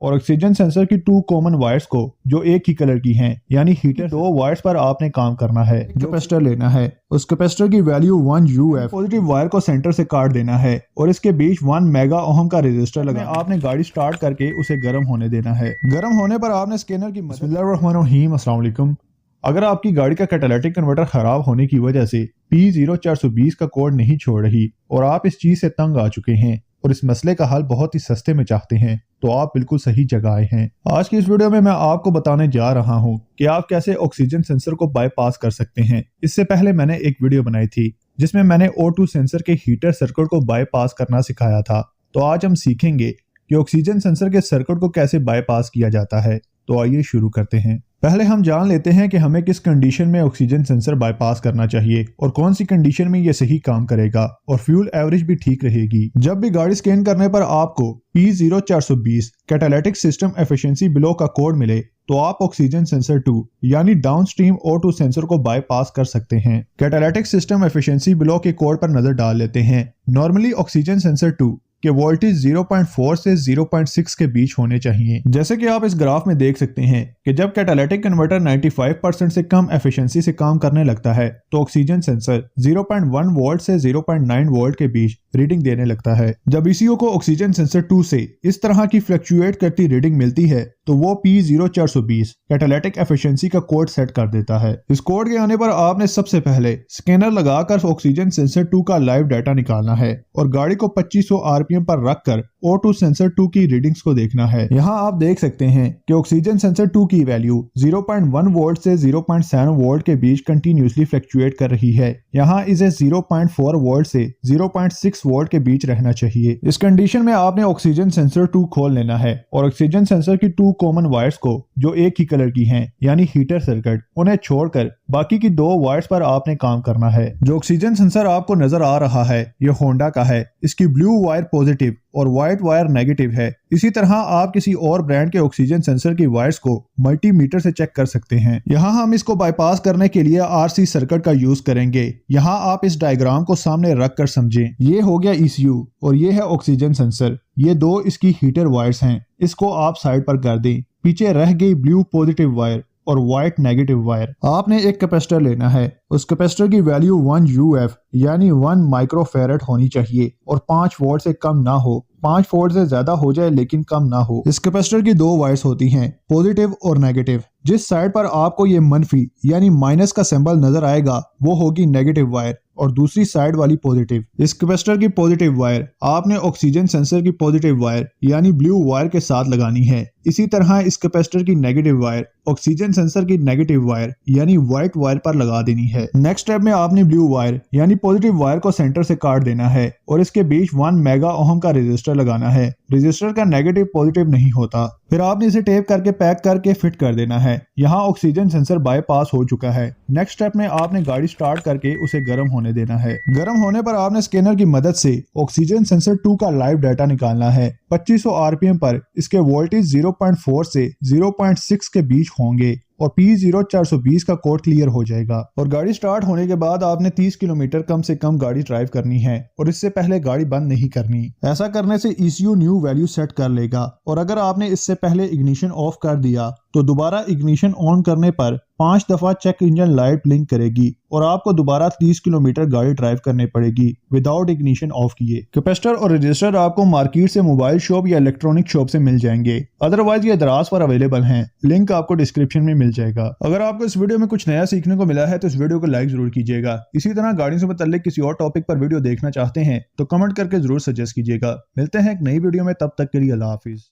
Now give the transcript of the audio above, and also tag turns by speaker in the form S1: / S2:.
S1: और oxygen sensor की 2 common wires को जो एक ही कलर की हैं, यानी हीटर 2 वायर्स पर आपने काम करना है। कैपेसिटर लेना है, उस कैपेसिटर की वैल्यू 1 UF, पॉजिटिव वायर को सेंटर से काट देना है और इसके बीच 1 मेगा ओहम का रेजिस्टर लगा आपने गाड़ी स्टार्ट करके उसे गर्म होने देना है। गर्म होने पर आपने स्कैनर की बिस्मिल्लाहिर्रहमानिर्रहीम, अस्सलाम वालेकुम। अगर आपकी गाड़ी का कैटालिटिक कन्वर्टर खराब होने की वजह से P0420 का कोड नहीं छोड़ रही और आप इस चीज से तंग आ चुके हैं और इस मसले का हल बहुत ही सस्ते में चाहते हैं, तो आप बिल्कुल सही जगह आए हैं। आज की इस वीडियो में मैं आपको बताने जा रहा हूं कि आप कैसे ऑक्सीजन सेंसर को बाईपास कर सकते हैं। इससे पहले मैंने एक वीडियो बनाई थी जिसमें मैंने O2 सेंसर के हीटर सर्किट को बाईपास करना सिखाया था। तो आज हम सीखेंगे कि ऑक्सीजन सेंसर के सर्किट को कैसे बाईपास किया जाता है। तो आइए शुरू करते हैं। पहले हम जान लेते हैं कि हमें किस कंडीशन में ऑक्सीजन सेंसर बाईपास करना चाहिए और कौन सी कंडीशन में यह सही काम करेगा और फ्यूल एवरेज भी ठीक रहेगी। जब भी गाड़ी स्कैन करने पर आपको P0420 catalytic system efficiency below का कोड मिले तो आप ऑक्सीजन सेंसर 2 यानी डाउनस्ट्रीम O2 सेंसर को बाईपास कर सकते हैं। कैटालिटिक सिस्टम एफिशिएंसी बिलो के कोड पर नजर डाल लेते हैं। नॉर्मली ऑक्सीजन सेंसर 2 के वोल्टेज 0.4 से 0.6 के बीच होने चाहिए। जैसे कि आप इस ग्राफ में देख सकते हैं कि जब कैटालिटिक कन्वर्टर 95% से कम एफिशिएंसी से काम करने लगता है तो ऑक्सीजन सेंसर 0.1 वोल्ट से 0.9 वोल्ट के बीच रीडिंग देने लगता है। जब ECU को ऑक्सीजन सेंसर 2 से इस तरह की फ्लक्चुएट करती रीडिंग मिलती है तो वो P0420 कैटालिटिक एफिशिएंसी का कोड सेट कर देता है। इस कोड के आने पर आपने सबसे पहले स्कैनर लगाकर ऑक्सीजन सेंसर 2 का लाइव डाटा निकालना है और गाड़ी को 2500 RPM पर रखकर O2 सेंसर 2 की रीडिंग्स को देखना है। यहाँ आप देख सकते हैं कि ऑक्सीजन सेंसर 2 की वैल्यू 0.1 वोल्ट से 0.7 वोल्ट के बीच कंटिन्यूसली फ्लक्चुएट कर रही है। यहाँ इसे 0.4 वोल्ट से 0.6 वोल्ट के बीच रहना चाहिए। इस कंडीशन में आपने ऑक्सीजन सेंसर 2 खोल लेना है और ऑक्सीजन सेंसर की 2 कॉमन वायर्स को जो एक ही कलर की हैं, यानी हीटर सर्किट, उन्हें छोड़कर बाकी की 2 वायर्स पर आपने काम करना है। जो ऑक्सीजन सेंसर आपको नजर आ रहा है ये होंडा का है। इसकी ब्लू वायर पॉजिटिव और व्हाइट वायर नेगेटिव है। इसी तरह आप किसी और ब्रांड के ऑक्सीजन सेंसर की वायर्स को मल्टीमीटर से चेक कर सकते हैं। यहाँ हम इसको बाईपास करने के लिए RC सर्किट का यूज करेंगे। यहाँ आप इस डायग्राम को सामने रख कर समझें। ये हो गया ECU और ये है ऑक्सीजन सेंसर। ये 2 इसकी हीटर वायर्स हैं। इसको आप साइड पर कर दें। पीछे रह गई ब्लू पॉजिटिव वायर और व्हाइट नेगेटिव वायर। आपने एक कैपेसिटर लेना है। उस कैपेसिटर की वैल्यू 1 UF यानी 1 माइक्रोफेरेड होनी चाहिए और 5 वोल्ट से कम ना हो। 5 वोल्ट से ज्यादा हो जाए लेकिन कम ना हो। इस कैपेसिटर की 2 वायर्स होती हैं, पॉजिटिव और नेगेटिव। जिस साइड पर आपको ये मनफी यानी माइनस का सिंबल नजर आएगा वो होगी नेगेटिव वायर और दूसरी साइड वाली पॉजिटिव। इस कैपेसिटर की पॉजिटिव वायर आपने ऑक्सीजन सेंसर की पॉजिटिव वायर यानी ब्लू वायर के साथ लगानी है। इसी तरह इस कैपेसिटर की नेगेटिव वायर ऑक्सीजन सेंसर की नेगेटिव वायर यानी व्हाइट वायर पर लगा देनी है। नेक्स्ट स्टेप में आपने ब्लू वायर यानी पॉजिटिव वायर को सेंटर से काट देना है और इसके बीच 1 मेगा ओहम का रेजिस्टर लगाना है। रेजिस्टर का नेगेटिव पॉजिटिव नहीं होता। फिर आपने इसे टेप करके पैक करके फिट कर देना है। यहाँ ऑक्सीजन सेंसर बाईपास हो चुका है। नेक्स्ट स्टेप में आपने गाड़ी स्टार्ट करके उसे गर्म होने देना है। गर्म होने पर आपने स्कैनर की मदद से ऑक्सीजन सेंसर 2 का लाइव डाटा निकालना है। 2500 RPM पर इसके वोल्टेज 0.4 से 0.6 के बीच होंगे और P0420 का कोड क्लियर हो जाएगा। और गाड़ी स्टार्ट होने के बाद आपने 30 किलोमीटर कम से कम गाड़ी ड्राइव करनी है और इससे पहले गाड़ी बंद नहीं करनी। ऐसा करने से ECU न्यू वैल्यू सेट कर लेगा और अगर आपने इससे पहले इग्निशन ऑफ कर दिया तो दोबारा इग्निशन ऑन करने पर 5 दफा चेक इंजन लाइट ब्लिंक करेगी और आपको दोबारा 30 किलोमीटर गाड़ी ड्राइव करनी पड़ेगी विदाउट इग्निशन ऑफ किए। कैपेसिटर और रजिस्टर आपको मार्केट से मोबाइल शॉप या इलेक्ट्रॉनिक शॉप से मिल जाएंगे, अदरवाइज ये दराज पर अवेलेबल हैं। लिंक आपको डिस्क्रिप्शन में मिल जाएगा। अगर आपको इस वीडियो में कुछ नया सीखने को मिला है तो इस वीडियो को लाइक जरूर कीजिएगा। इसी तरह गाड़ियों से मुताल्लिक किसी और टॉपिक पर वीडियो देखना चाहते हैं तो कमेंट करके जरूर सजेस्ट कीजिएगा। मिलते हैं एक नई वीडियो में, तब तक के लिए अल्लाह हाफिज।